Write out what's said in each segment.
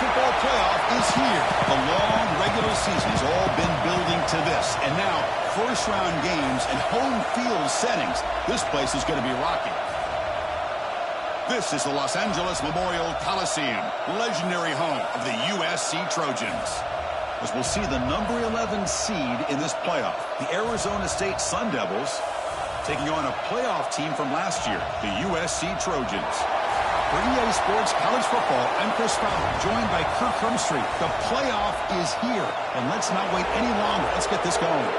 football playoff is here. The long regular season has all been building to this. And now, first-round games and home field settings. This place is going to be rocking. This is the Los Angeles Memorial Coliseum, legendary home of the USC Trojans. As we'll see the number 11 seed in this playoff, the Arizona State Sun Devils taking on a playoff team from last year, the USC Trojans. For EA Sports College Football, I'm Chris Fowler, joined by Kirk Hermstreet. The playoff is here, and let's not wait any longer. Let's get this going.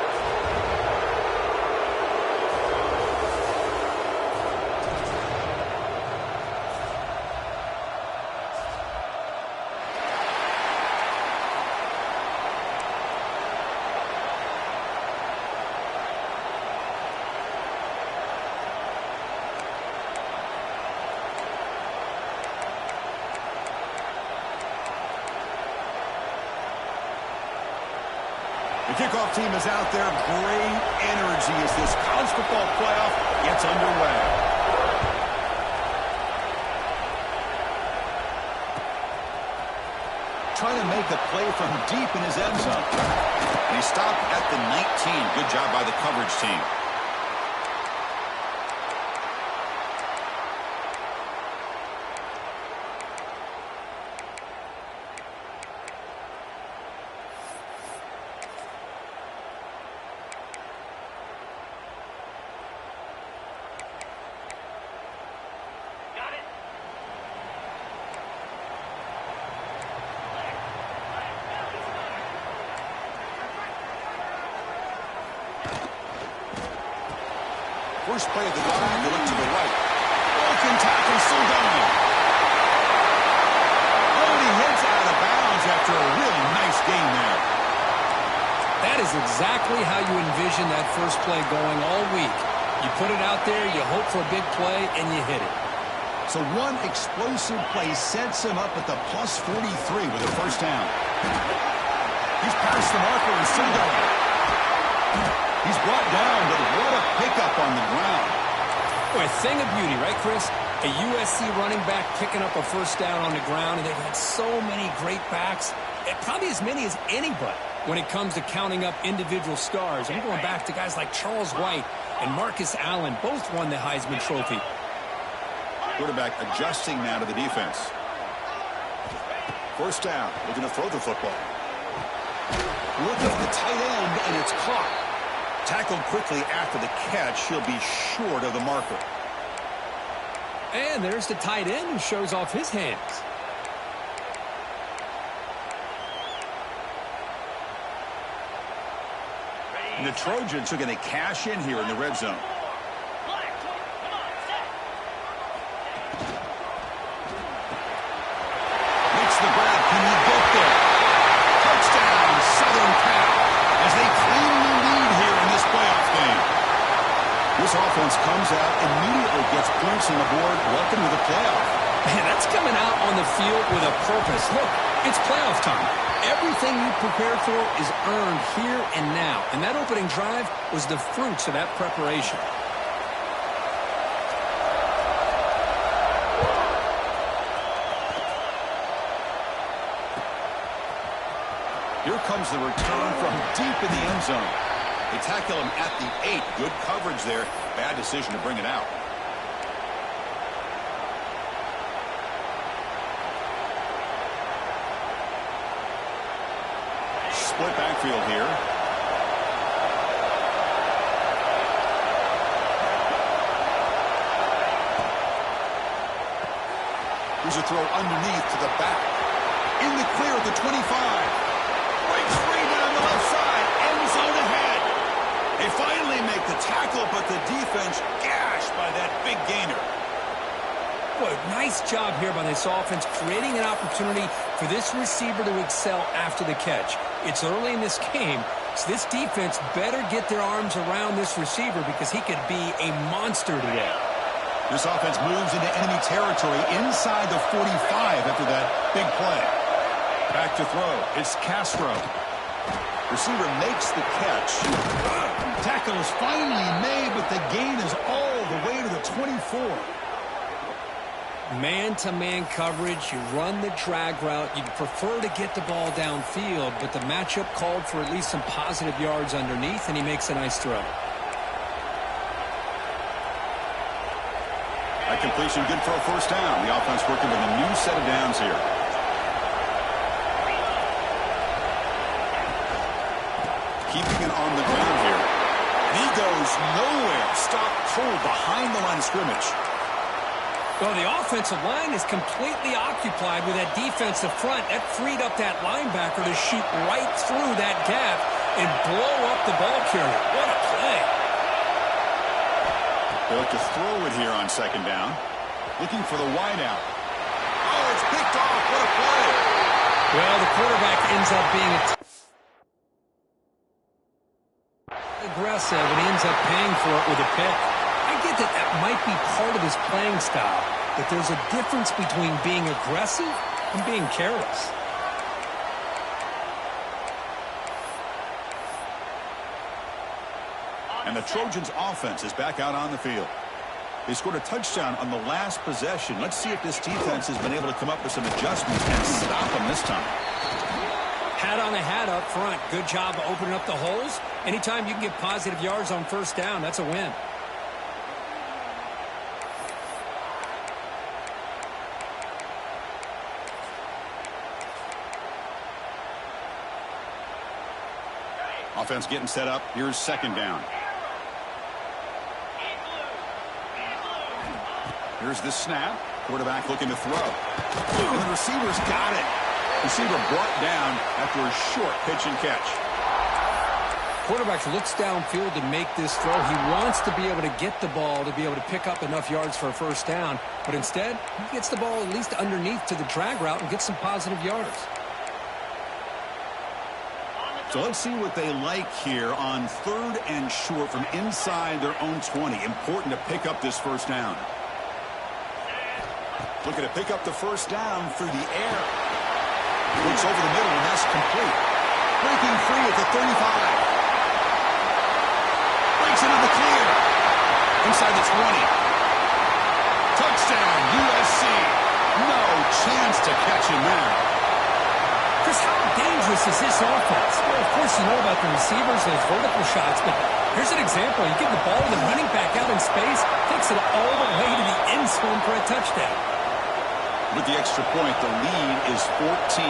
The kickoff team is out there. Great energy as this college football playoff gets underway. Trying to make a play from deep in his end zone. And he stopped at the 19. Good job by the coverage team. First play of the drive, you look to the right. Broken tackle, still going. Oh, and he heads out of bounds after a really nice gain there. That is exactly how you envision that first play going all week. You put it out there, you hope for a big play, and you hit it. So one explosive play sets him up at the plus 43 with a first down. He's past the marker and still going. He's brought down, but what a pickup on the ground. Boy, a thing of beauty, right, Chris? A USC running back picking up a first down on the ground, and they've had so many great backs, probably as many as anybody when it comes to counting up individual stars. I'm going back to guys like Charles White and Marcus Allen, both won the Heisman Trophy. Quarterback adjusting now to the defense. First down, looking to throw the football. Look at the tight end, and it's caught. Tackled quickly after the catch. He'll be short of the marker. And there's the tight end who shows off his hands. And the Trojans are going to cash in here in the red zone. Makes the grab. Can he get there? Touchdown, Southern Cal, as they claim the lead here in this playoff game. This offense comes out, immediately gets points on the board. Welcome to the playoff. Man, that's coming out on the field with a purpose. Look, it's playoff time. Everything you prepared for is earned here and now. And that opening drive was the fruits of that preparation. Here comes the return from deep in the end zone. They tackle him at the 8. Good coverage there. Bad decision to bring it out. Split backfield here. Here's a throw underneath to the back. In the clear at the 25. Breaks free down the left side. End zone ahead. They finally make the tackle, but the defense gashed by that big gainer. Boy, nice job here by this offense, creating an opportunity for this receiver to excel after the catch. It's early in this game, so this defense better get their arms around this receiver because he could be a monster today. This offense moves into enemy territory inside the 45 after that big play. Back to throw. It's Castro. Receiver makes the catch. Tackle is finally made, but the gain is all the way to the 24. Man-to-man coverage, you run the drag route. You'd prefer to get the ball downfield, but the matchup called for at least some positive yards underneath, and he makes a nice throw. That completion good for a first down. The offense working with a new set of downs here. Keeping it on the ground here. He goes nowhere. Stop cold behind the line of scrimmage. Well, the offensive line is completely occupied with that defensive front. That freed up that linebacker to shoot right through that gap and blow up the ball carrier. What a play. They look to throw it here on second down. Looking for the wideout. Oh, it's picked off. What a play. Well, the quarterback ends up being aggressive, and he ends up paying for it with a pick. I get that that might be part of his playing style, but there's a difference between being aggressive and being careless. And the Trojans' offense is back out on the field. They scored a touchdown on the last possession. Let's see if this defense has been able to come up with some adjustments and stop them this time. Hat on a hat up front. Good job of opening up the holes. Anytime you can get positive yards on first down, that's a win. Offense getting set up. Here's second down. Here's the snap. Quarterback looking to throw. And the receiver's got it. Receiver brought down after a short pitch and catch. Quarterback looks downfield to make this throw. He wants to be able to get the ball to be able to pick up enough yards for a first down. But instead, he gets the ball at least underneath to the drag route and gets some positive yards. So let's see what they like here on third and short from inside their own 20. Important to pick up this first down. Looking to pick up the first down through the air. Looks over the middle, and that's complete. Breaking free at the 35. Breaks into the clear. Inside the 20. Touchdown, USC. No chance to catch him there. Chris, how dangerous is this offense? Well, of course, you know about the receivers, those vertical shots, but here's an example. You give the ball to the running back out in space, takes it all the way to the end zone for a touchdown. With the extra point, the lead is 14.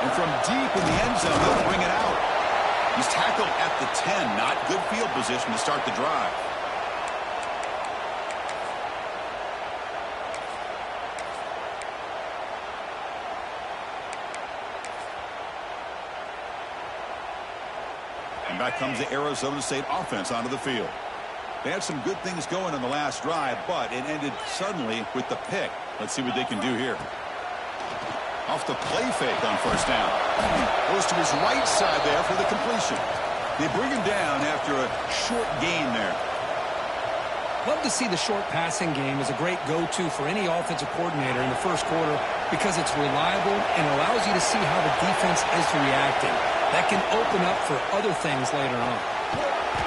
And from deep in the end zone, they'll bring it out. He's tackled at the 10. Not good field position to start the drive. And back comes the Arizona State offense onto the field. They had some good things going on the last drive, but it ended suddenly with the pick. Let's see what they can do here. Off the play fake on first down. Goes to his right side there for the completion. They bring him down after a short gain there. Love to see the short passing game as a great go-to for any offensive coordinator in the first quarter because it's reliable and allows you to see how the defense is reacting. That can open up for other things later on.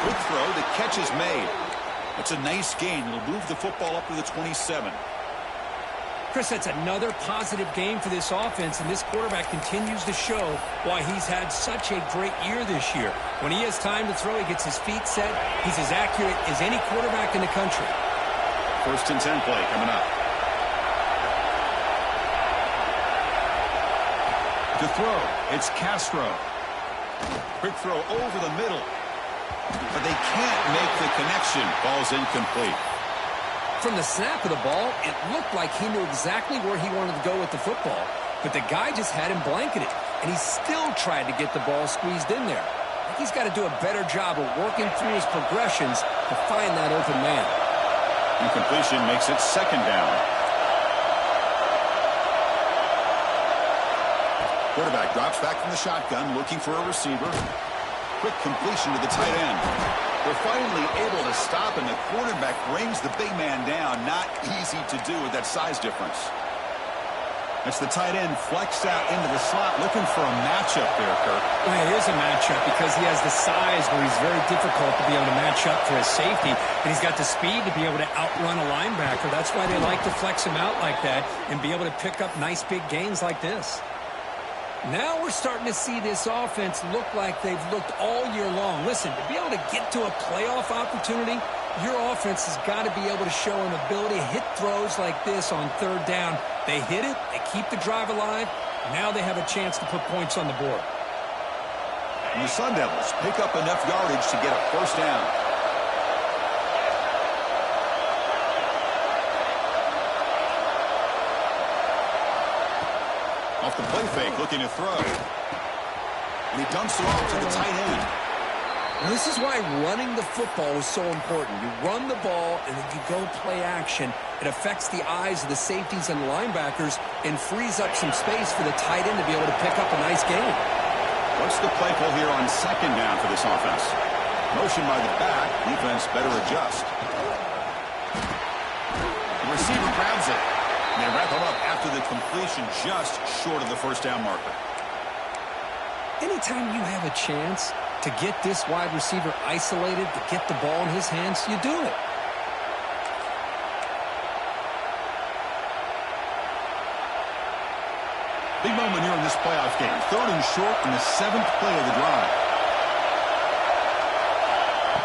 Good throw. The catch is made. It's a nice gain. It'll move the football up to the 27. Chris, that's another positive game for this offense, and this quarterback continues to show why he's had such a great year this year. When he has time to throw, he gets his feet set. He's as accurate as any quarterback in the country. First and 10 play coming up. To throw, it's Castro. Quick throw over the middle. But they can't make the connection. Ball's incomplete. From the snap of the ball, it looked like he knew exactly where he wanted to go with the football. But the guy just had him blanketed, and he still tried to get the ball squeezed in there. I think he's got to do a better job of working through his progressions to find that open man. Incompletion makes it second down. Quarterback drops back from the shotgun, looking for a receiver. Quick completion to the tight end. They're finally able to stop, and the quarterback brings the big man down. Not easy to do with that size difference. That's the tight end flexed out into the slot, looking for a matchup there, Kirk. Well, it is a matchup because he has the size where he's very difficult to be able to match up for his safety, and he's got the speed to be able to outrun a linebacker. That's why they like to flex him out like that and be able to pick up nice big gains like this. Now we're starting to see this offense look like they've looked all year long. Listen, to be able to get to a playoff opportunity, your offense has got to be able to show an ability to hit throws like this on third down. They hit it, they keep the drive alive, now they have a chance to put points on the board. And the Sun Devils pick up enough yardage to get a first down. Off the play fake, looking to throw. And he dumps it off to the tight end. Now, this is why running the football is so important. You run the ball, and then you go play action. It affects the eyes of the safeties and linebackers and frees up some space for the tight end to be able to pick up a nice gain. What's the play call here on second down for this offense? Motion by the back. Defense better adjust. The receiver grabs it. And they wrap him up after the completion just short of the first down marker. Anytime you have a chance to get this wide receiver isolated, to get the ball in his hands, you do it. Big moment here in this playoff game. Third and short in the 7th play of the drive.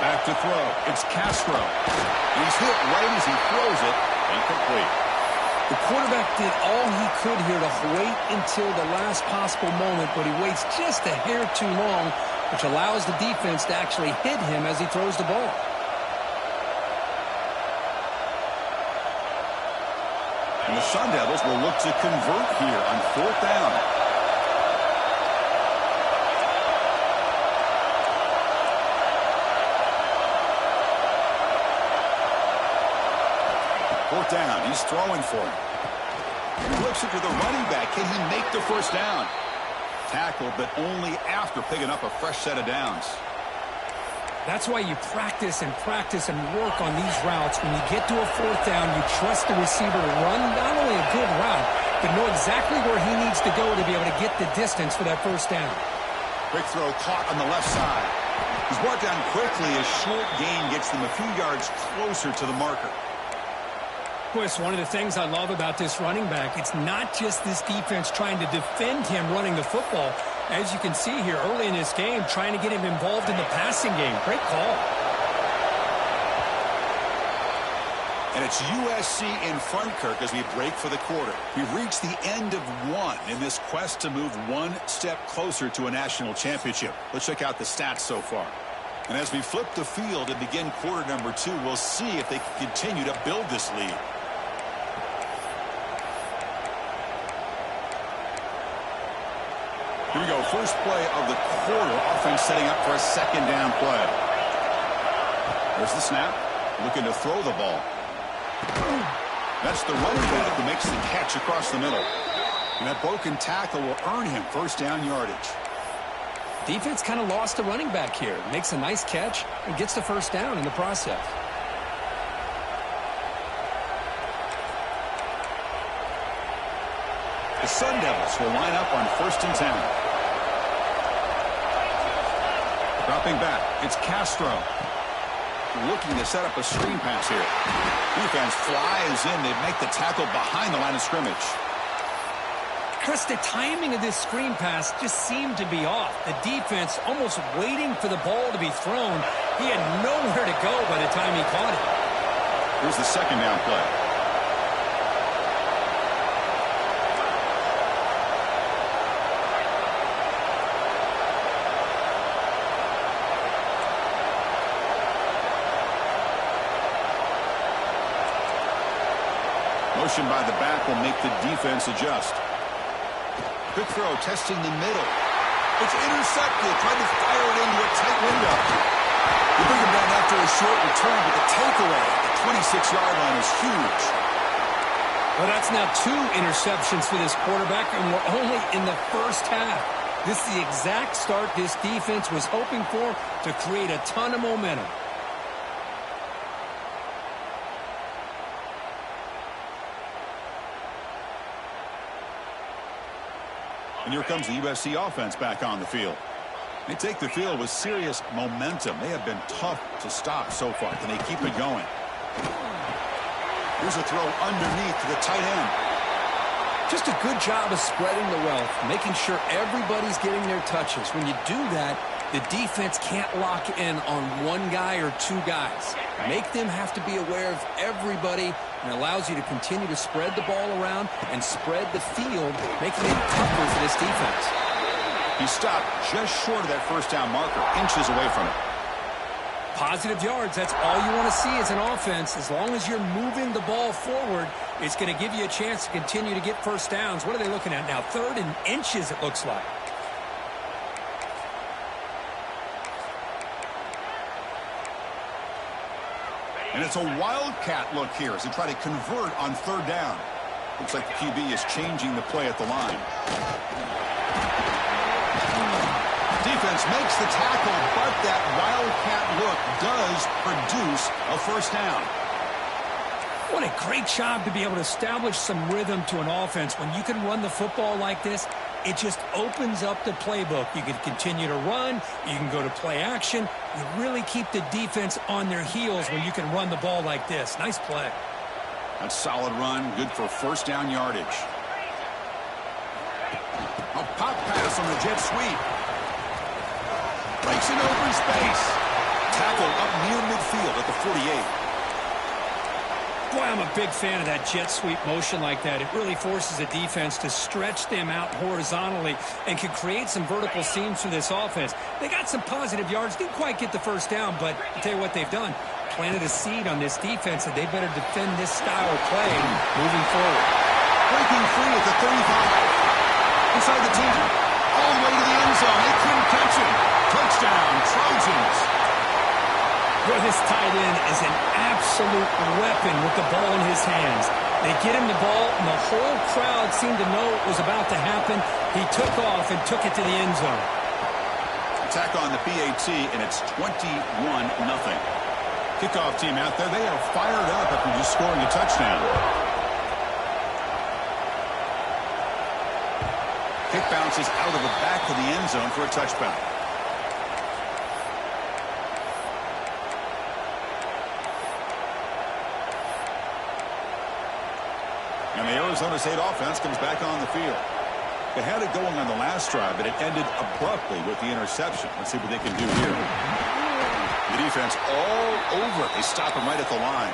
Back to throw. It's Castro. He's hit right as he throws it. Incomplete. The quarterback did all he could here to wait until the last possible moment, but he waits just a hair too long, which allows the defense to actually hit him as he throws the ball. And the Sun Devils will look to convert here on 4th down. Fourth down, he's throwing for him. He looks it to the running back. Can he make the first down? Tackle, but only after picking up a fresh set of downs. That's why you practice and work on these routes. When you get to a 4th down, you trust the receiver to run not only a good route, but know exactly where he needs to go to be able to get the distance for that first down. Quick throw caught on the left side. He's brought down quickly. A short gain gets them a few yards closer to the marker. Chris, one of the things I love about this running back, it's not just this defense trying to defend him running the football. As you can see here early in this game, trying to get him involved in the passing game. Great call. And it's USC in front, Kirk, as we break for the quarter. We've reached the end of one in this quest to move one step closer to a national championship. Let's check out the stats so far. And as we flip the field and begin quarter number 2, we'll see if they can continue to build this lead. Here we go, first play of the quarter. Offense setting up for a second down play. There's the snap. Looking to throw the ball. That's the running back who makes the catch across the middle. And that broken tackle will earn him first down yardage. Defense kind of lost the running back here. Makes a nice catch and gets the first down in the process. The Sun Devils will line up on 1st and 10. Dropping back, it's Castro. Looking to set up a screen pass here. Defense flies in. They make the tackle behind the line of scrimmage. Chris, the timing of this screen pass just seemed to be off. The defense almost waiting for the ball to be thrown. He had nowhere to go by the time he caught it. Here's the second down play. Motion by the back will make the defense adjust. Quick throw, testing the middle. It's intercepted, trying to fire it into a tight window. You bring him down after a short return, but the takeaway at the 26-yard line is huge. Well, that's now 2 interceptions for this quarterback, and we're only in the first half. This is the exact start this defense was hoping for to create a ton of momentum. And here comes the USC offense back on the field. They take the field with serious momentum. They have been tough to stop so far. Can they keep it going? Here's a throw underneath to the tight end. Just a good job of spreading the wealth, making sure everybody's getting their touches. When you do that, the defense can't lock in on one guy or two guys. Make them have to be aware of everybody, and allows you to continue to spread the ball around and spread the field, making it tougher for this defense. He stopped just short of that first down marker, inches away from it. Positive yards, that's all you want to see as an offense. As long as you're moving the ball forward, it's going to give you a chance to continue to get first downs. What are they looking at now? 3rd and inches, it looks like. And it's a wildcat look here as they try to convert on 3rd down. Looks like the QB is changing the play at the line. Defense makes the tackle, but that wildcat look does produce a first down. What a great job to be able to establish some rhythm to an offense. When you can run the football like this, it just opens up the playbook. You can continue to run. You can go to play action. You really keep the defense on their heels when you can run the ball like this. Nice play. A solid run, good for first down yardage. A pop pass on the jet sweep. Breaks in open space. Tackle up near midfield at the 48. Boy, I'm a big fan of that jet sweep motion like that. It really forces a defense to stretch them out horizontally and can create some vertical seams for this offense. They got some positive yards. Didn't quite get the first down, but I'll tell you what they've done. Planted a seed on this defense that they better defend this style of play moving forward. Breaking free at the 35. Inside the 10. All the way to the end zone. They couldn't catch him. Touchdown, Trojans. Boy, this tight end is an absolute weapon with the ball in his hands. They get him the ball, and the whole crowd seemed to know it was about to happen. He took off and took it to the end zone. Attack on the PAT, and it's 21-0. Kickoff team out there, they are fired up after just scoring a touchdown. Kick bounces out of the back of the end zone for a touchback. And the Arizona State offense comes back on the field. They had it going on the last drive, but it ended abruptly with the interception. Let's see what they can do here. The defense all over it. They stop him right at the line.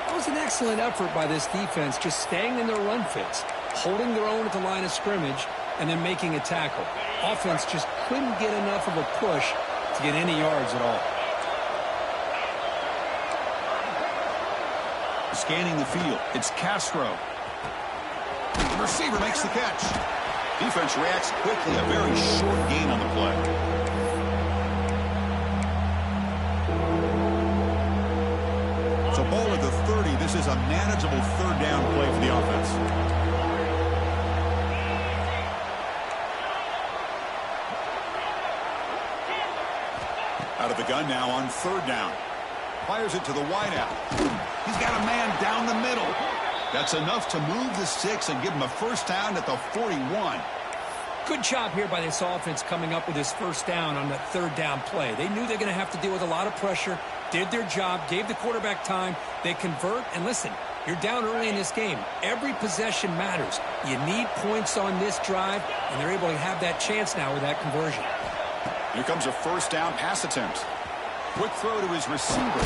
That was an excellent effort by this defense, just staying in their run fits, holding their own at the line of scrimmage, and then making a tackle. Offense just couldn't get enough of a push to get any yards at all. Scanning the field, it's Castro. The receiver makes the catch. Defense reacts quickly, a very short gain on the play. So ball at the 30, this is a manageable 3rd down play for the offense. Out of the gun now on 3rd down. Fires it to the wideout. He's got a man down the middle. That's enough to move the sticks and give him a first down at the 41. Good job here by this offense coming up with his first down on that 3rd down play. They knew they're going to have to deal with a lot of pressure, did their job, gave the quarterback time. They convert, and listen, you're down early in this game. Every possession matters. You need points on this drive, and they're able to have that chance now with that conversion. Here comes a first down pass attempt. Quick throw to his receiver.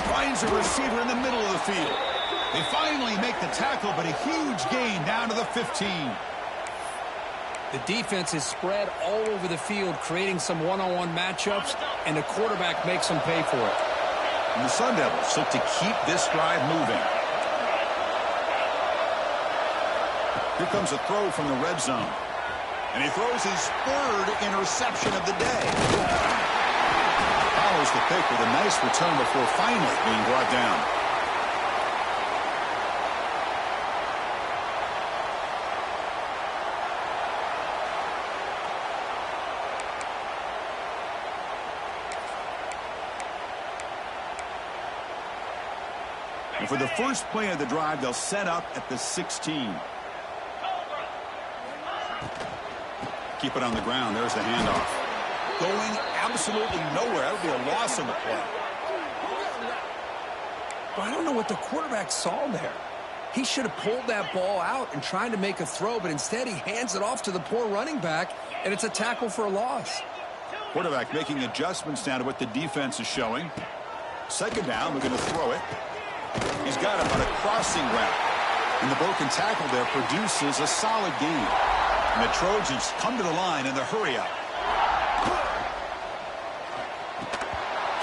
Finds a receiver in the middle of the field. They finally make the tackle, but a huge gain down to the 15. The defense is spread all over the field, creating some one-on-one matchups, and the quarterback makes them pay for it. And the Sun Devils look to keep this drive moving. Here comes a throw from the red zone. And he throws his 3rd interception of the day. Follows the pick with a nice return before finally being brought down. And for the first play of the drive, they'll set up at the 16. Keep it on the ground. There's the handoff. Going absolutely nowhere. That would be a loss on the play. Well, I don't know what the quarterback saw there. He should have pulled that ball out and tried to make a throw, but instead he hands it off to the poor running back, and it's a tackle for a loss. Quarterback making adjustments now to what the defense is showing. Second down, we're going to throw it. He's got him on a crossing route. And the broken tackle there produces a solid gain. And the Trojans come to the line in the hurry-up.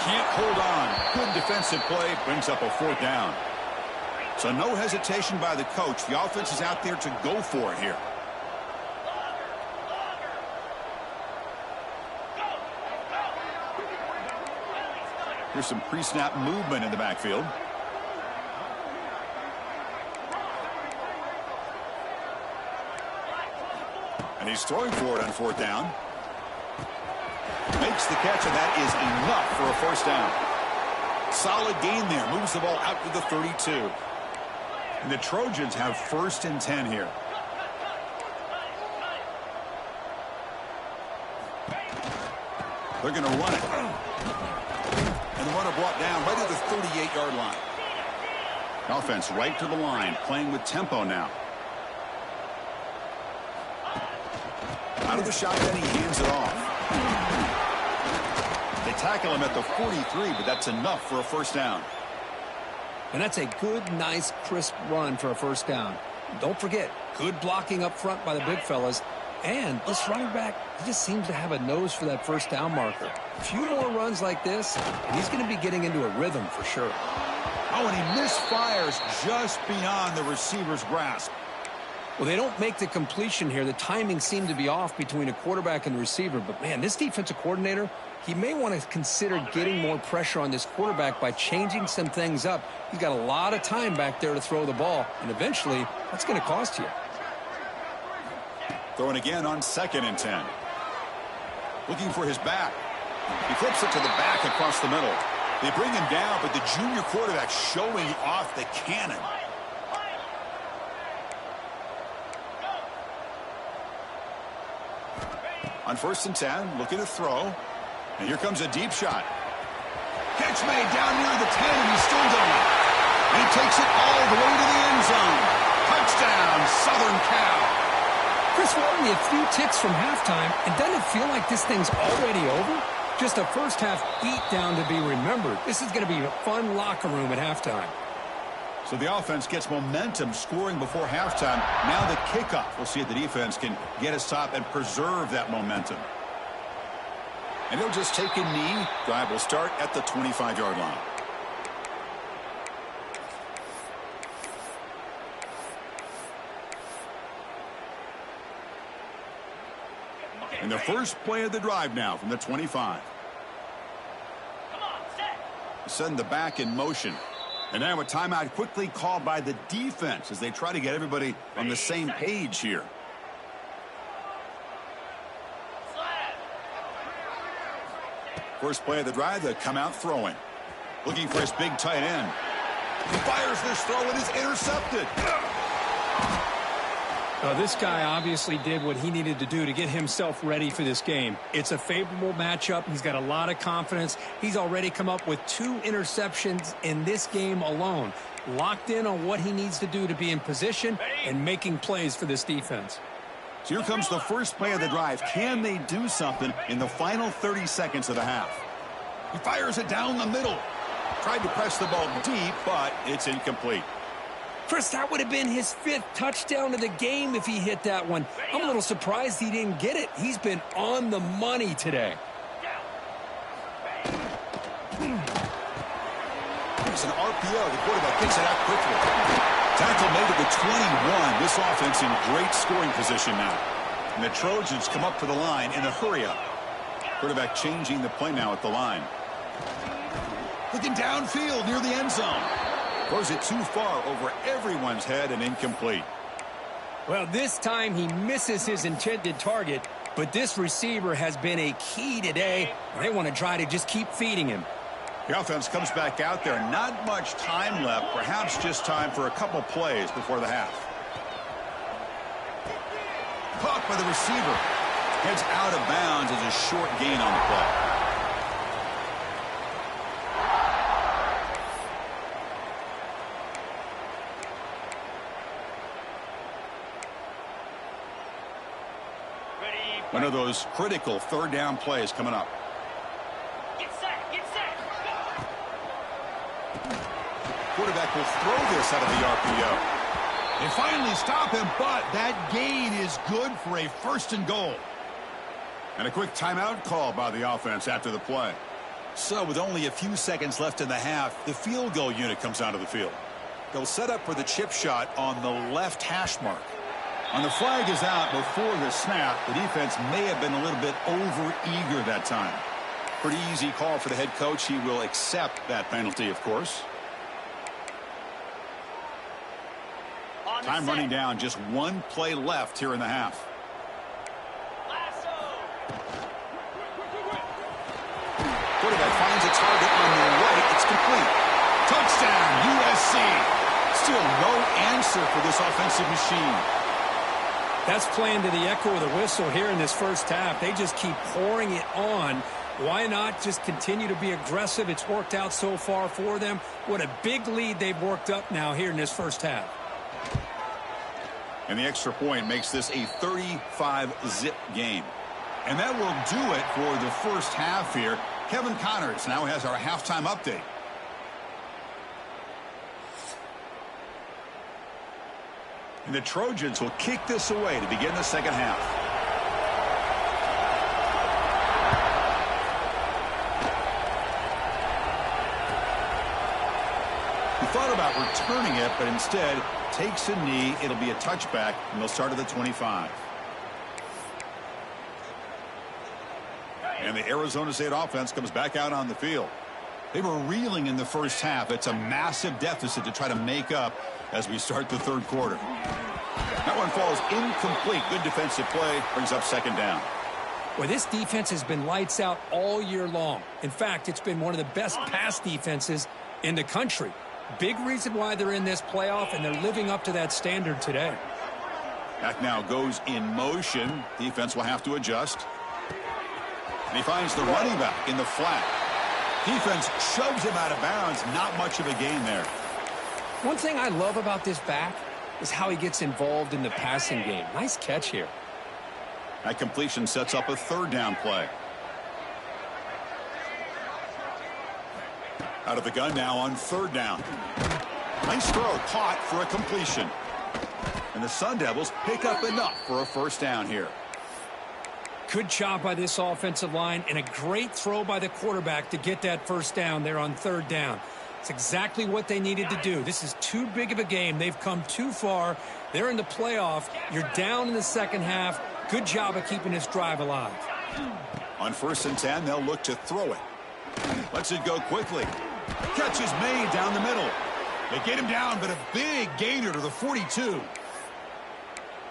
Can't hold on. Good defensive play. Brings up a fourth down. So no hesitation by the coach. The offense is out there to go for it here. Here's some pre-snap movement in the backfield. And he's throwing for it on fourth down. Makes the catch, and that is enough for a first down. Solid gain there. Moves the ball out to the 32. And the Trojans have 1st and 10 here. They're going to run it. And the runner brought down right at the 38-yard line. Offense right to the line, playing with tempo now. Out of the shotgun, he hands it off. They tackle him at the 43, but that's enough for a first down. And that's a good, nice, crisp run for a first down. Don't forget, good blocking up front by the big fellas. And this running back, he just seems to have a nose for that first down marker. A few more runs like this, and he's going to be getting into a rhythm for sure. Oh, and he misfires just beyond the receiver's grasp. Well, they don't make the completion here. The timing seemed to be off between a quarterback and the receiver. But, man, this defensive coordinator, he may want to consider getting more pressure on this quarterback by changing some things up. He's got a lot of time back there to throw the ball, and eventually that's going to cost you. Throwing again on 2nd and 10. Looking for his back. He flips it to the back across the middle. They bring him down, but the junior quarterback showing off the cannon. On 1st and 10, looking to throw. And here comes a deep shot. Catch made down near the 10, and he's still going. And he takes it all the way to the end zone. Touchdown, Southern Cal. Chris, we're only a few ticks from halftime, and doesn't it feel like this thing's already over? Just a first-half beatdown to be remembered. This is going to be a fun locker room at halftime. So the offense gets momentum scoring before halftime. Now the kickoff. We'll see if the defense can get a stop and preserve that momentum. And he'll just take a knee. Drive will start at the 25-yard line. And the first play of the drive now from the 25. Send the back in motion. And now a timeout quickly called by the defense as they try to get everybody on the same page here. First play of the drive, they come out throwing. Looking for his big tight end. He fires this throw and is intercepted. This guy obviously did what he needed to do to get himself ready for this game. It's a favorable matchup. He's got a lot of confidence. He's already come up with 2 interceptions in this game alone. Locked in on what he needs to do to be in position and making plays for this defense. So here comes the first play of the drive. Can they do something in the final 30 seconds of the half? He fires it down the middle. Tried to press the ball deep, but it's incomplete. Chris, that would have been his 5th touchdown of the game if he hit that one. I'm a little surprised he didn't get it. He's been on the money today. It's an RPO. The quarterback gets it out quickly. Tackle made at the 21. This offense in great scoring position now. And the Trojans come up to the line in a hurry-up. Quarterback changing the play now at the line. Looking downfield near the end zone. Throws it too far over everyone's head and incomplete. Well, this time he misses his intended target, but this receiver has been a key today. They want to try to just keep feeding him. The offense comes back out there. Not much time left. Perhaps just time for a couple plays before the half. Caught by the receiver. Heads out of bounds as a short gain on the play. One of those critical third down plays coming up. Get set, get set. Quarterback will throw this out of the RPO. They finally stop him, but that gain is good for a 1st and goal. And a quick timeout call by the offense after the play. So with only a few seconds left in the half, the field goal unit comes onto the field. They'll set up for the chip shot on the left hash mark. On the flag is out before the snap, the defense may have been a little bit over-eager that time. Pretty easy call for the head coach. He will accept that penalty, of course. Time running down, just one play left here in the half. Quarterback finds a target on the right. It's complete. Touchdown, USC. Still no answer for this offensive machine. That's playing to the echo of the whistle here in this first half. They just keep pouring it on. Why not just continue to be aggressive? It's worked out so far for them. What a big lead they've worked up now here in this first half. And the extra point makes this a 35-zip game. And that will do it for the first half here. Kevin Connors now has our halftime update. And the Trojans will kick this away to begin the second half. He thought about returning it, but instead takes a knee. It'll be a touchback, and they'll start at the 25. And the Arizona State offense comes back out on the field. They were reeling in the first half. It's a massive deficit to try to make up as we start the third quarter. That one falls incomplete. Good defensive play. Brings up second down. Well, this defense has been lights out all year long. In fact, it's been one of the best pass defenses in the country. Big reason why they're in this playoff, and they're living up to that standard today. Back now goes in motion. Defense will have to adjust. And he finds the running back in the flat. Defense shoves him out of bounds. Not much of a gain there. One thing I love about this back is how he gets involved in the passing game. Nice catch here. That completion sets up a third down play. Out of the gun now on third down. Nice throw, caught for a completion. And the Sun Devils pick up enough for a first down here. Good job by this offensive line, and a great throw by the quarterback to get that first down there on third down. It's exactly what they needed to do. This is too big of a game. They've come too far. They're in the playoff. You're down in the second half. Good job of keeping this drive alive. On 1st and 10, they'll look to throw it. Lets it go quickly. Catch is made down the middle. They get him down, but a big gainer to the 42.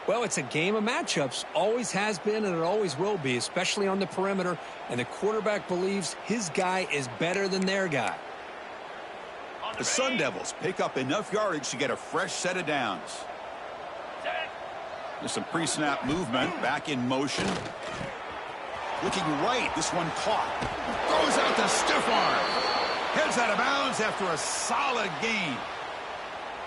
Well, it's a game of matchups. Always has been, and it always will be, especially on the perimeter. And the quarterback believes his guy is better than their guy. The Sun Devils pick up enough yardage to get a fresh set of downs. There's some pre-snap movement. Back in motion. Looking right. This one caught. Throws out the stiff arm. Heads out of bounds after a solid gain.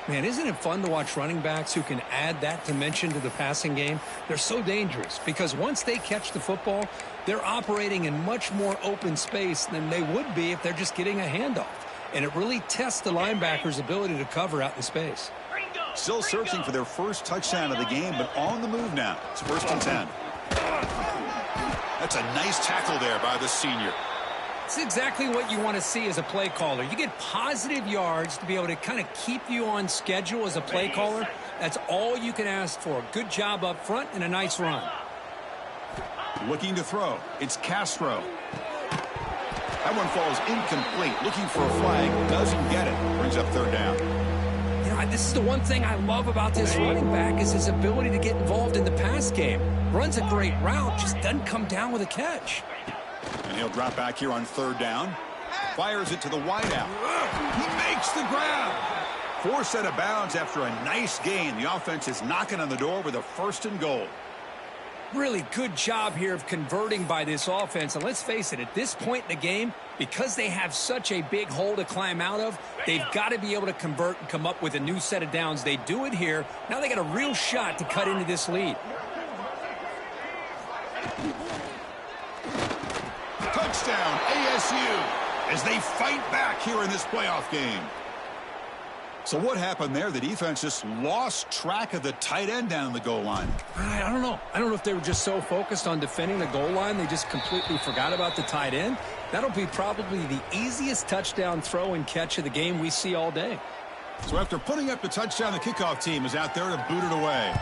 Man, isn't it fun to watch running backs who can add that dimension to the passing game? They're so dangerous because once they catch the football, they're operating in much more open space than they would be if they're just getting a handoff. And it really tests the linebacker's ability to cover out in space. Still searching for their first touchdown of the game, but on the move now. It's 1st and 10. That's a nice tackle there by the senior. It's exactly what you want to see as a play caller. You get positive yards to be able to kind of keep you on schedule as a play caller. That's all you can ask for. Good job up front and a nice run. Looking to throw. It's Castro. That one falls incomplete. Looking for a flag. Doesn't get it. Brings up third down. You know, this is the one thing I love about this running back is his ability to get involved in the pass game. Runs a great route, just doesn't come down with a catch. And he'll drop back here on third down. Fires it to the wideout. He makes the grab. Forced out of bounds after a nice gain. The offense is knocking on the door with a 1st and goal. Really good job here of converting by this offense. And let's face it, at this point in the game, because they have such a big hole to climb out of, they've got to be able to convert and come up with a new set of downs. They do it here. Now they got a real shot to cut into this lead. Touchdown, ASU, as they fight back here in this playoff game. So what happened there? The defense just lost track of the tight end down the goal line. I don't know. I don't know if they were just so focused on defending the goal line, they just completely forgot about the tight end. That'll be probably the easiest touchdown throw and catch of the game we see all day. So after putting up the touchdown, the kickoff team is out there to boot it away.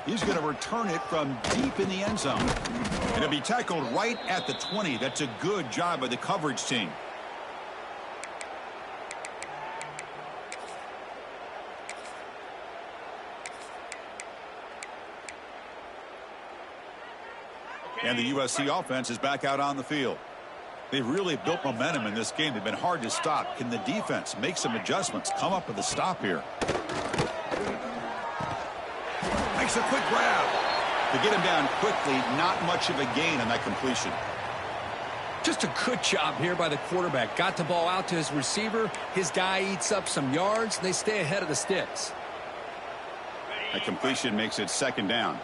He's going to return it from deep in the end zone. And it'll be tackled right at the 20. That's a good job by the coverage team. And the USC offense is back out on the field. They've really built momentum in this game. They've been hard to stop. Can the defense make some adjustments, come up with a stop here? Makes a quick grab. To get him down quickly, not much of a gain on that completion. Just a good job here by the quarterback. Got the ball out to his receiver. His guy eats up some yards, and they stay ahead of the sticks. That completion makes it second down.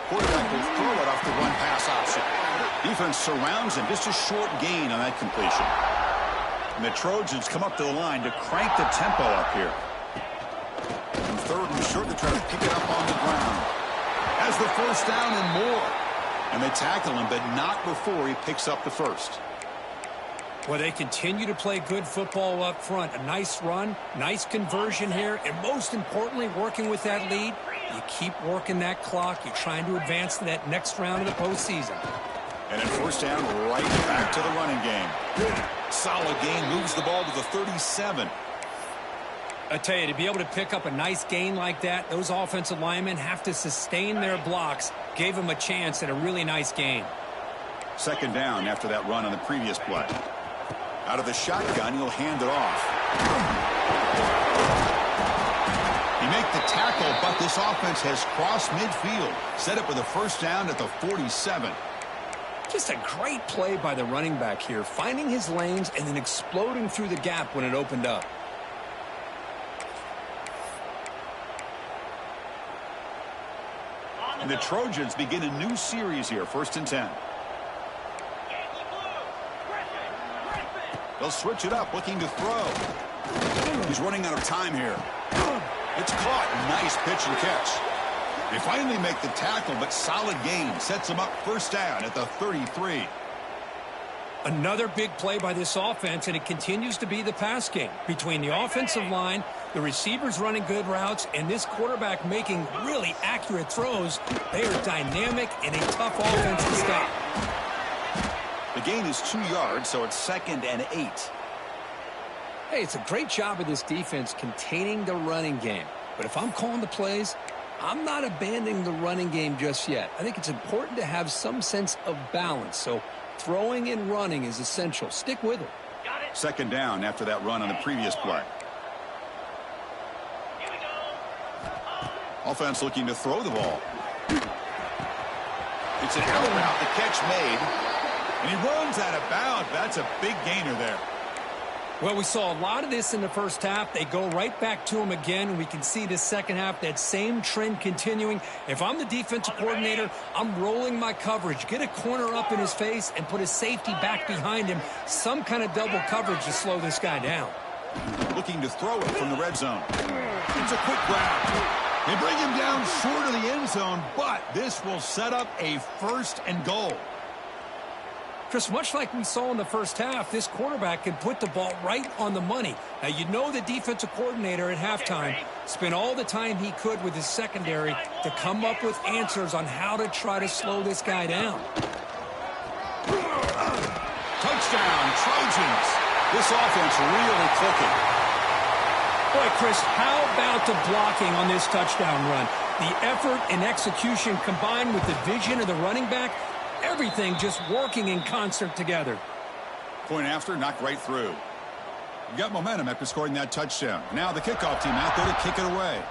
Quarterback will throw it off the run pass option. Defense surrounds him. Just a short gain on that completion. And the Trojans come up to the line to crank the tempo up here. And third and short, they try to pick it up on the ground. Has the first down and more. And they tackle him, but not before he picks up the first. Well, they continue to play good football up front. A nice run, nice conversion here, and most importantly, working with that lead, you keep working that clock. You're trying to advance to that next round of the postseason. And then first down, right back to the running game. Solid gain, moves the ball to the 37. I tell you, to be able to pick up a nice gain like that, those offensive linemen have to sustain their blocks. Gave them a chance at a really nice gain. Second down after that run on the previous play. Out of the shotgun, he'll hand it off. He makes the tackle, but this offense has crossed midfield. Set up with a first down at the 47. Just a great play by the running back here, finding his lanes and then exploding through the gap when it opened up. And the Trojans begin a new series here, 1st and 10. They'll switch it up, looking to throw. He's running out of time here. It's caught. Nice pitch and catch. They finally make the tackle, but solid gain sets them up first down at the 33. Another big play by this offense, and it continues to be the pass game. Between the offensive line, the receivers running good routes, and this quarterback making really accurate throws, they are dynamic and a tough offense to stop. The gain is 2 yards, so it's 2nd and 8. Hey, it's a great job of this defense containing the running game. But if I'm calling the plays, I'm not abandoning the running game just yet. I think it's important to have some sense of balance. So throwing and running is essential. Stick with it. Second down after that run on the previous play. Offense looking to throw the ball. It's an out route. The catch made. And he runs out of bounds. That's a big gainer there. Well, we saw a lot of this in the first half. They go right back to him again, and we can see the second half, that same trend continuing. If I'm the defensive coordinator, I'm rolling my coverage. Get a corner up in his face and put a safety back behind him. Some kind of double coverage to slow this guy down. Looking to throw it from the red zone. It's a quick grab. They bring him down short of the end zone, but this will set up a 1st and goal. Chris, much like we saw in the first half, this quarterback can put the ball right on the money. Now, you know the defensive coordinator at halftime spent all the time he could with his secondary to come up with answers on how to try to slow this guy down. Touchdown, Trojans. This offense really clicking. Boy, Chris, how about the blocking on this touchdown run? The effort and execution combined with the vision of the running back, everything just working in concert together. Point after, knocked right through. You got momentum after scoring that touchdown. Now the kickoff team out there to kick it away.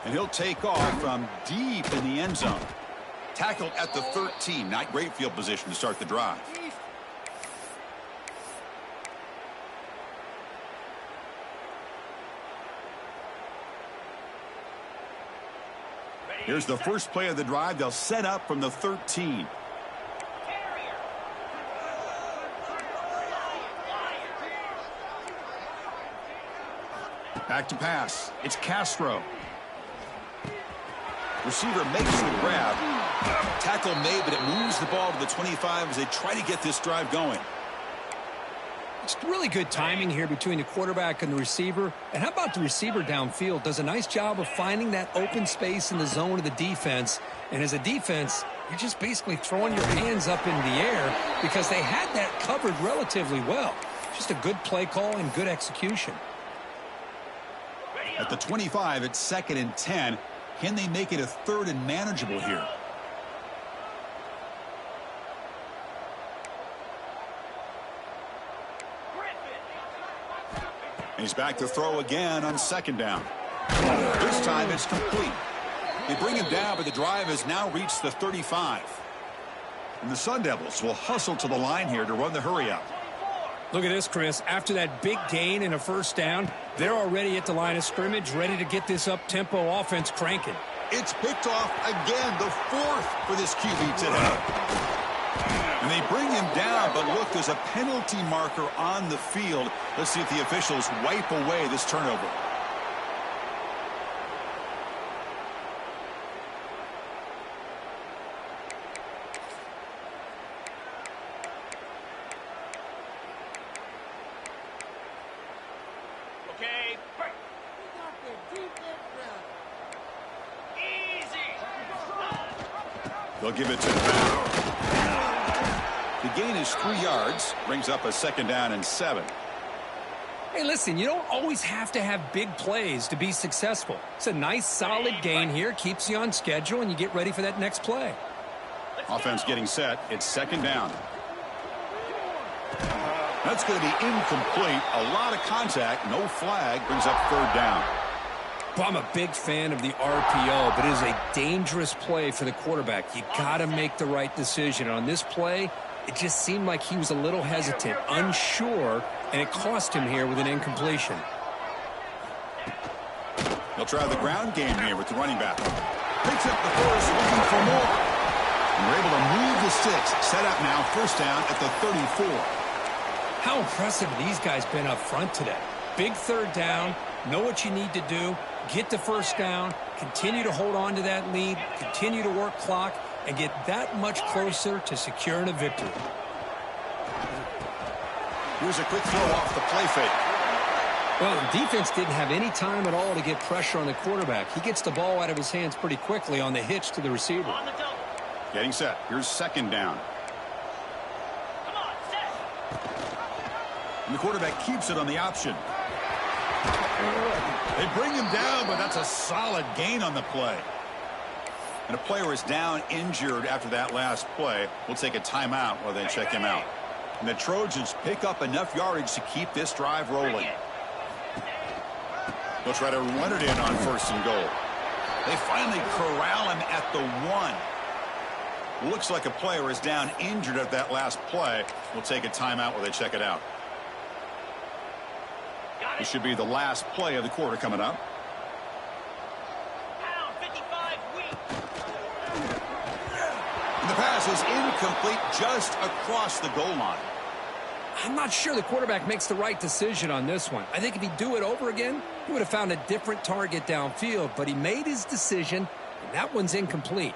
And he'll take off from deep in the end zone. Tackled at the 13. Not great field position to start the drive. Here's the first play of the drive. They'll set up from the 13. Back to pass. It's Castro. Receiver makes the grab. Tackle made, but it moves the ball to the 25 as they try to get this drive going. It's really good timing here between the quarterback and the receiver. And how about the receiver downfield? Does a nice job of finding that open space in the zone of the defense. And as a defense, you're just basically throwing your hands up in the air because they had that covered relatively well. Just a good play call and good execution. At the 25, it's 2nd and 10. Can they make it a 3rd and manageable here? He's back to throw again on 2nd down. This time it's complete. They bring him down, but the drive has now reached the 35. And the Sun Devils will hustle to the line here to run the hurry up. Look at this, Chris. After that big gain and a 1st down, they're already at the line of scrimmage, ready to get this up-tempo offense cranking. It's picked off again, the 4th for this QB today. And they bring him down, but look, there's a penalty marker on the field. Let's see if the officials wipe away this turnover. Okay, break. Easy. They'll give it to him. The gain is 3 yards, brings up a 2nd down and 7. Hey, listen, you don't always have to have big plays to be successful. It's a nice, solid gain here, keeps you on schedule, and you get ready for that next play. Offense getting set. It's 2nd down. That's going to be incomplete. A lot of contact, no flag, brings up 3rd down. Well, I'm a big fan of the RPO, but it is a dangerous play for the quarterback. You got to make the right decision. On this play, it just seemed like he was a little hesitant, unsure, and it cost him here with an incompletion. They'll try the ground game here with the running back. Picks up the first, looking for more. And they're able to move the sticks. Set up now, 1st down at the 34. How impressive have these guys been up front today? Big 3rd down, know what you need to do, get the 1st down, continue to hold on to that lead, continue to work clock, and get that much closer to securing a victory. Here's a quick throw off the play fake. Well, the defense didn't have any time at all to get pressure on the quarterback. He gets the ball out of his hands pretty quickly on the hitch to the receiver. On the double. Getting set. Here's 2nd down. Come on, set. And the quarterback keeps it on the option. They bring him down, but that's a solid gain on the play. And a player is down injured after that last play. We'll take a timeout while they check him out. And the Trojans pick up enough yardage to keep this drive rolling. They'll try to run it in on 1st and goal. They finally corral him at the 1. Looks like a player is down injured at that last play. We'll take a timeout while they check it out. This should be the last play of the quarter coming up. Pound 55 weak. And the pass is incomplete just across the goal line. I'm not sure the quarterback makes the right decision on this one. I think if he'd do it over again, he would have found a different target downfield, but he made his decision, and that one's incomplete.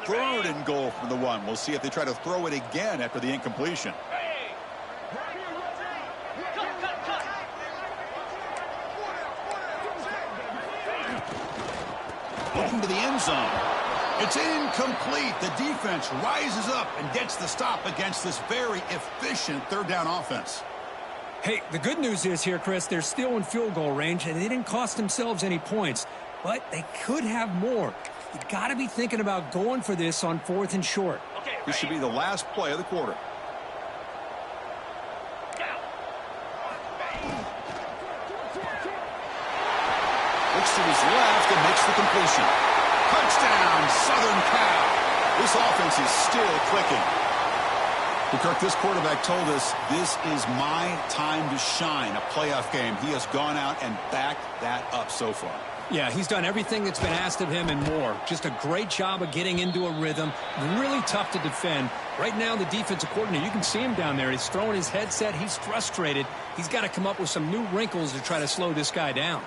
3rd and goal from the 1. We'll see if they try to throw it again after the incompletion. Looking to the end zone. It's incomplete. The defense rises up and gets the stop against this very efficient 3rd down offense. Hey, the good news is here, Chris, they're still in field goal range, and they didn't cost themselves any points, but they could have more. You got to be thinking about going for this on 4th and short. Okay, This should be the last play of the quarter. Looks to his left and makes the completion. Touchdown, Southern Cal. This offense is still clicking. Well, Kirk, this quarterback told us this is my time to shine, a playoff game. He has gone out and backed that up so far. Yeah, he's done everything that's been asked of him and more. Just a great job of getting into a rhythm. Really tough to defend. Right now, the defensive coordinator, you can see him down there. He's throwing his headset. He's frustrated. He's got to come up with some new wrinkles to try to slow this guy down.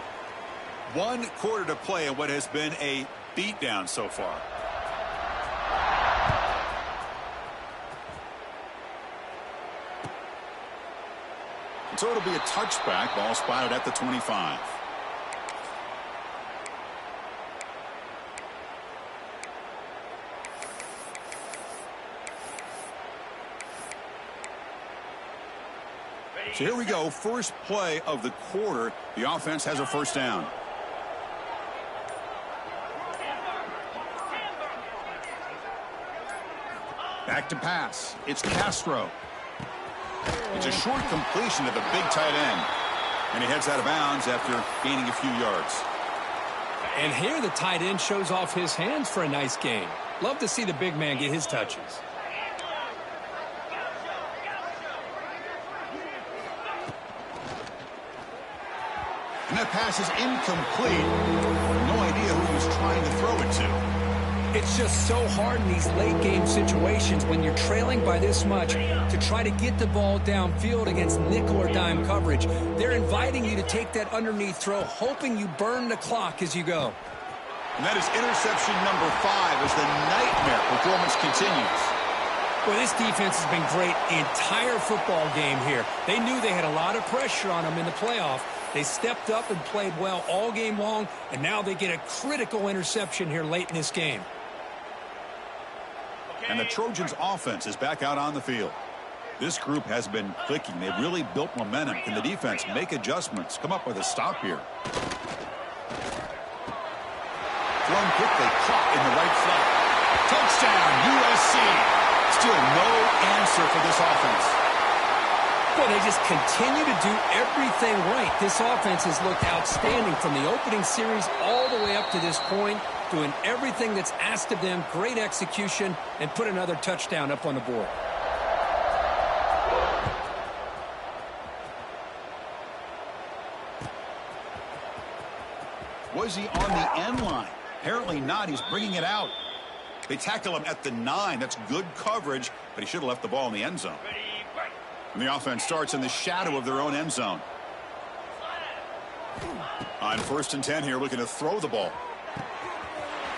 1 quarter to play in what has been a beatdown so far. So it'll be a touchback. Ball spotted at the 25. So here we go. First play of the quarter. The offense has a first down. Back to pass. It's Castro. It's a short completion to the big tight end. And he heads out of bounds after gaining a few yards. And here the tight end shows off his hands for a nice gain. Love to see the big man get his touches. And that pass is incomplete. No idea who he was trying to throw it to. It's just so hard in these late game situations when you're trailing by this much to try to get the ball downfield against nickel or dime coverage. They're inviting you to take that underneath throw, hoping you burn the clock as you go. And that is interception number 5 as the nightmare performance continues. Well, this defense has been great the entire football game here. They knew they had a lot of pressure on them in the playoff. They stepped up and played well all game long, and now they get a critical interception here late in this game. And the Trojans' offense is back out on the field. This group has been clicking. They've really built momentum. Can the defense make adjustments? Come up with a stop here. Thrown quickly, caught in the right flat. Touchdown, USC. Still no answer for this offense. Well, they just continue to do everything right. This offense has looked outstanding from the opening series all the way up to this point, doing everything that's asked of them, great execution, and put another touchdown up on the board. Was he on the end line? Apparently not. He's bringing it out. They tackle him at the 9. That's good coverage, but he should have left the ball in the end zone. And the offense starts in the shadow of their own end zone. On 1st and 10 here, looking to throw the ball.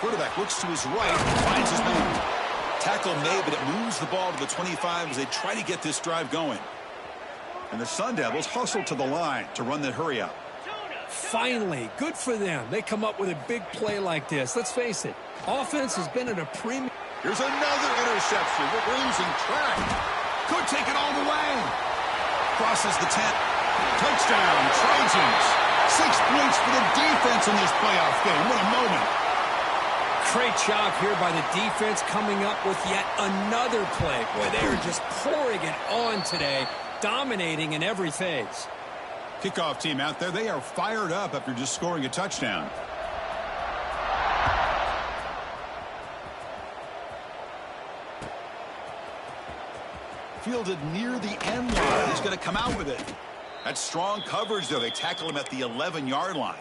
Quarterback looks to his right and finds his man. Tackle made, but it moves the ball to the 25 as they try to get this drive going. And the Sun Devils hustle to the line to run the hurry out. Finally, good for them. They come up with a big play like this. Let's face it, offense has been at a premium. Here's another interception. We're losing track. Could take it all the way. Crosses the 10. Touchdown, Trojans. 6 points for the defense in this playoff game. What a moment. Great job here by the defense coming up with yet another play. Boy, they are just pouring it on today, dominating in every phase. Kickoff team out there, they are fired up after just scoring a touchdown. Fielded near the end line. He's going to come out with it. That's strong coverage, though. They tackle him at the 11-yard line.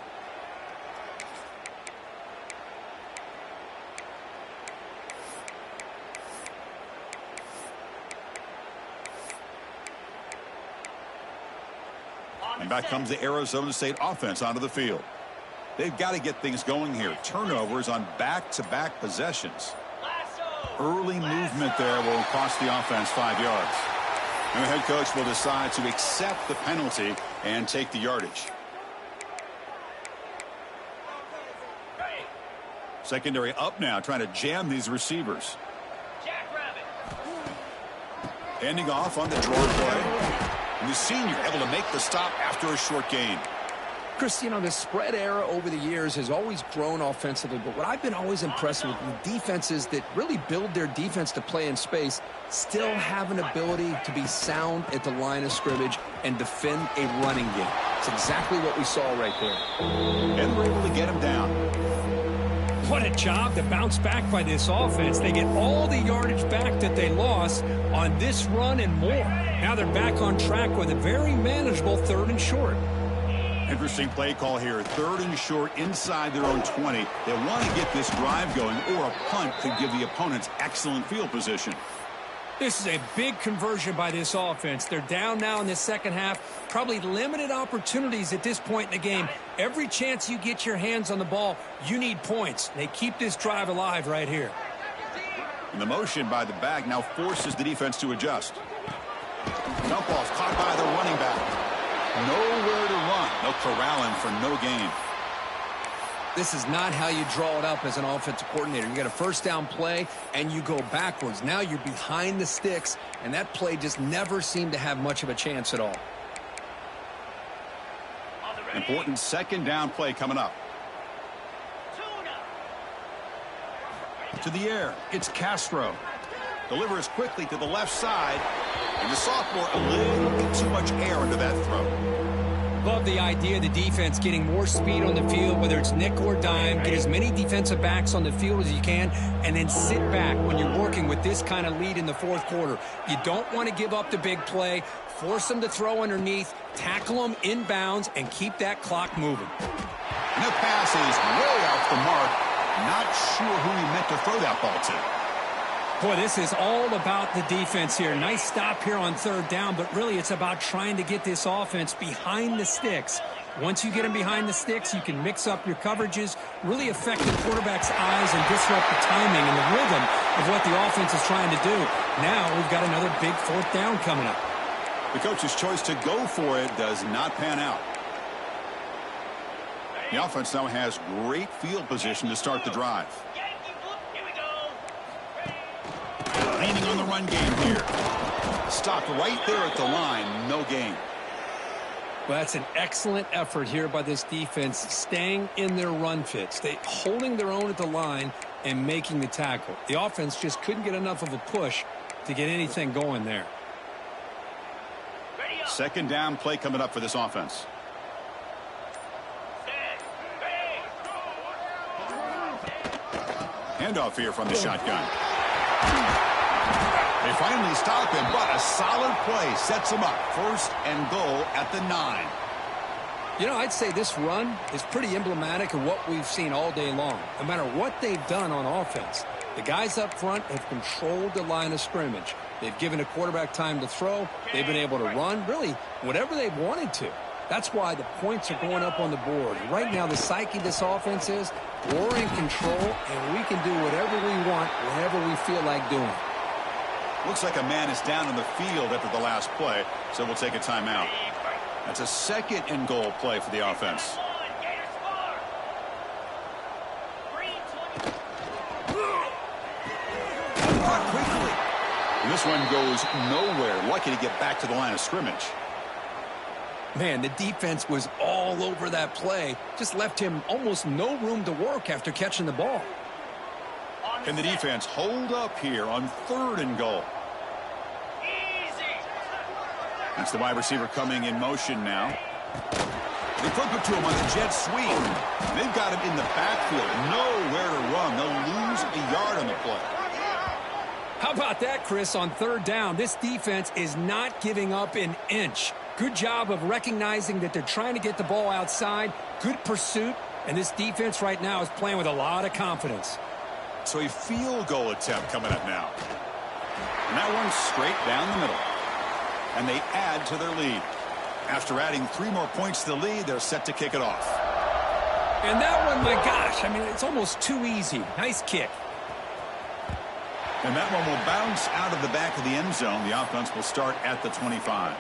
And back comes the Arizona State offense onto the field. They've got to get things going here. Turnovers on back-to-back possessions. Early movement there will cost the offense 5 yards. And the head coach will decide to accept the penalty and take the yardage. Secondary up now, trying to jam these receivers. Ending off on the draw play. And the senior able to make the stop after a short gain. Chris, you know, the spread era over the years has always grown offensively, but what I've been always impressed with defenses that really build their defense to play in space still have an ability to be sound at the line of scrimmage and defend a running game. It's exactly what we saw right there. And we're able to get him down. What a job to bounce back by this offense. They get all the yardage back that they lost on this run and more. Now they're back on track with a very manageable 3rd and short. Interesting play call here. 3rd and short inside their own 20. They want to get this drive going, or a punt could give the opponents excellent field position. This is a big conversion by this offense. They're down now in the second half. Probably limited opportunities at this point in the game. Every chance you get your hands on the ball, you need points. They keep this drive alive right here. And the motion by the back now forces the defense to adjust. Dump ball's caught by the running back. Nowhere to run. No corralling for no gain. This is not how you draw it up as an offensive coordinator. You got a 1st down play, and you go backwards. Now you're behind the sticks, and that play just never seemed to have much of a chance at all. Important 2nd down play coming up. To the air, it's Castro. Delivers quickly to the left side. And the sophomore, a little bit too much air into that throw. Love the idea of the defense getting more speed on the field, whether it's nickel or dime. Get as many defensive backs on the field as you can, and then sit back when you're working with this kind of lead in the 4th quarter. You don't want to give up the big play. Force them to throw underneath, tackle them inbounds, and keep that clock moving. And the pass is way off the mark. Not sure who he meant to throw that ball to. Boy, this is all about the defense here. Nice stop here on 3rd down, but really it's about trying to get this offense behind the sticks. Once you get them behind the sticks, you can mix up your coverages, really affect the quarterback's eyes and disrupt the timing and the rhythm of what the offense is trying to do. Now we've got another big 4th down coming up. The coach's choice to go for it does not pan out. The offense now has great field position to start the drive. Leaning on the run game here. Stopped right there at the line. No gain. Well, that's an excellent effort here by this defense, staying in their run fits. They holding their own at the line and making the tackle. The offense just couldn't get enough of a push to get anything going there. 2nd down play coming up for this offense. Handoff here from the shotgun. They finally stop him, but a solid play sets him up. 1st and goal at the 9. You know, I'd say this run is pretty emblematic of what we've seen all day long. No matter what they've done on offense, the guys up front have controlled the line of scrimmage. They've given a quarterback time to throw. They've been able to run, really, whatever they've wanted to. That's why the points are going up on the board. Right now, the psyche of this offense is we're in control, and we can do whatever we want, whenever we feel like doing it. Looks like a man is down on the field after the last play, so we'll take a timeout. That's a 2nd and goal play for the offense. Caught quickly. And this one goes nowhere. Lucky to get back to the line of scrimmage. Man, the defense was all over that play. Just left him almost no room to work after catching the ball. Can the defense hold up here on 3rd and goal? That's the wide receiver coming in motion now. They flip it to him on the jet sweep. They've got him in the backfield. Nowhere to run. They'll lose a yard on the play. How about that, Chris, on 3rd down? This defense is not giving up an inch. Good job of recognizing that they're trying to get the ball outside. Good pursuit. And this defense right now is playing with a lot of confidence. So a field goal attempt coming up now. And that one's straight down the middle. And they add to their lead. After adding 3 more points to the lead, they're set to kick it off. And that one, my gosh, I mean, it's almost too easy. Nice kick. And that one will bounce out of the back of the end zone. The offense will start at the 25.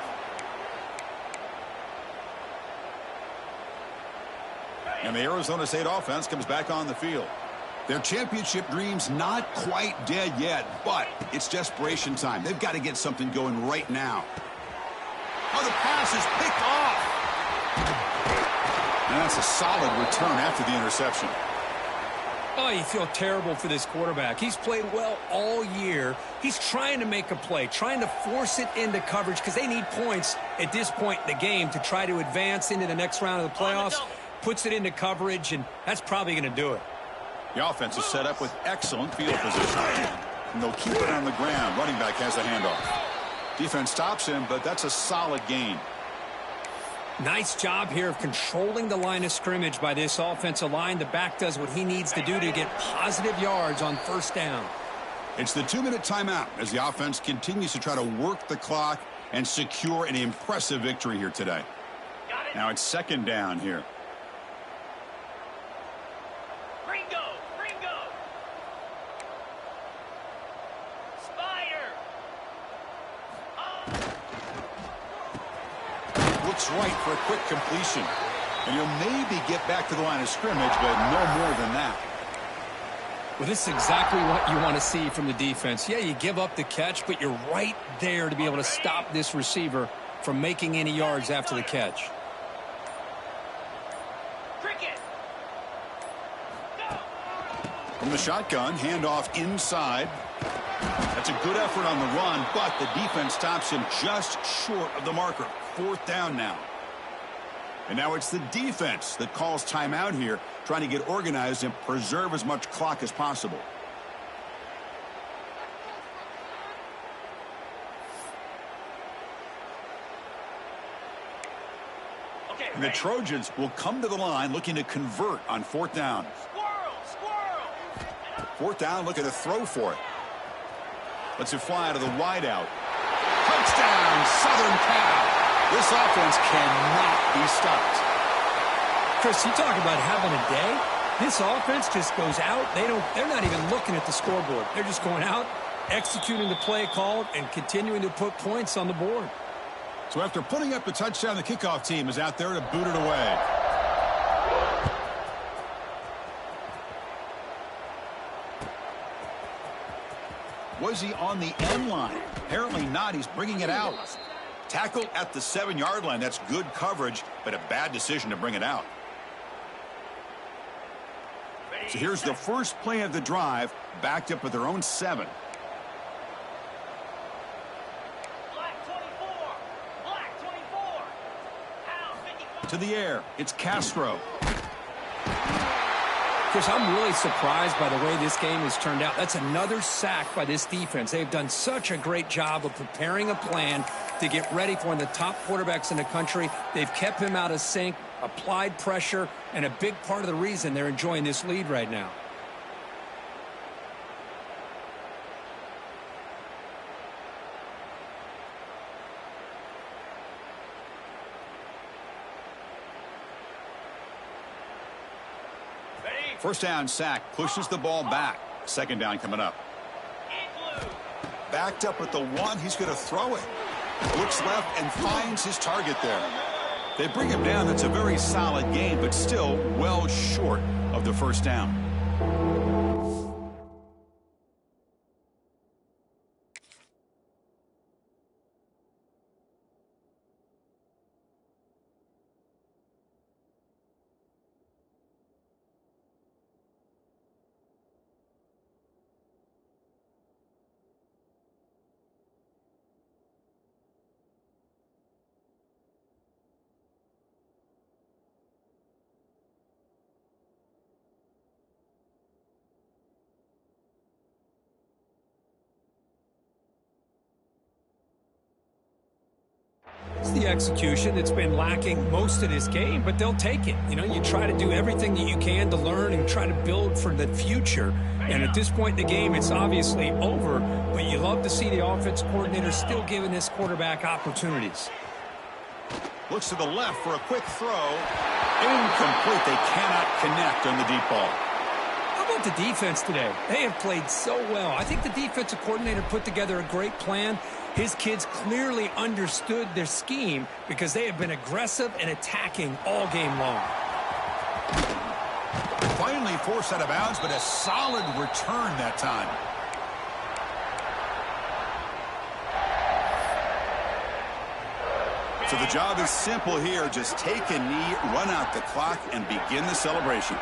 And the Arizona State offense comes back on the field. Their championship dreams not quite dead yet, but it's desperation time. They've got to get something going right now. Oh, the pass is picked off. And that's a solid return after the interception. Oh, you feel terrible for this quarterback. He's played well all year. He's trying to make a play, trying to force it into coverage because they need points at this point in the game to try to advance into the next round of the playoffs. Puts it into coverage, and that's probably going to do it. The offense is set up with excellent field position. And they'll keep it on the ground. Running back has the handoff. Defense stops him, but that's a solid gain. Nice job here of controlling the line of scrimmage by this offensive line. The back does what he needs to do to get positive yards on first down. It's the 2-minute timeout as the offense continues to try to work the clock and secure an impressive victory here today. Now it's second down here. Right for a quick completion, and he'll maybe get back to the line of scrimmage, but no more than that. Well, this is exactly what you want to see from the defense. Yeah, you give up the catch, but you're right there to be able to stop this receiver from making any yards after the catch. From the shotgun, handoff inside. That's a good effort on the run, but the defense stops him just short of the marker. Fourth down now. And now it's the defense that calls timeout here, trying to get organized and preserve as much clock as possible. And the Trojans will come to the line looking to convert on fourth down. Fourth down, looking to throw for it. Lets it fly to the wideout. Touchdown, Southern Cal. This offense cannot be stopped. Chris, you talk about having a day. This offense just goes out. They're not even looking at the scoreboard. They're just going out, executing the play called, and continuing to put points on the board. So after putting up the touchdown, the kickoff team is out there to boot it away. Was he on the end line? Apparently not. He's bringing it out. Tackle at the 7-yard line. That's good coverage, but a bad decision to bring it out. So here's the first play of the drive, backed up at their own 7. To the air, it's Castro. Chris, I'm really surprised by the way this game has turned out. That's another sack by this defense. They've done such a great job of preparing a plan to get ready for one of the top quarterbacks in the country. They've kept him out of sync, applied pressure, and a big part of the reason they're enjoying this lead right now. First down sack, pushes the ball back. Second down coming up. Backed up at the 1, he's going to throw it. Looks left and finds his target there. They bring him down. That's a very solid game, but still well short of the first down. It's the execution that's been lacking most of this game, but they'll take it. You know, you try to do everything that you can to learn and try to build for the future. And at this point in the game, it's obviously over, but you love to see the offense coordinator still giving this quarterback opportunities. Looks to the left for a quick throw. Incomplete. They cannot connect on the deep ball. How about the defense today? They have played so well. I think the defensive coordinator put together a great plan. His kids clearly understood their scheme because they have been aggressive and attacking all game long. Finally forced out of bounds, but a solid return that time. So the job is simple here. Just take a knee, run out the clock, and begin the celebration.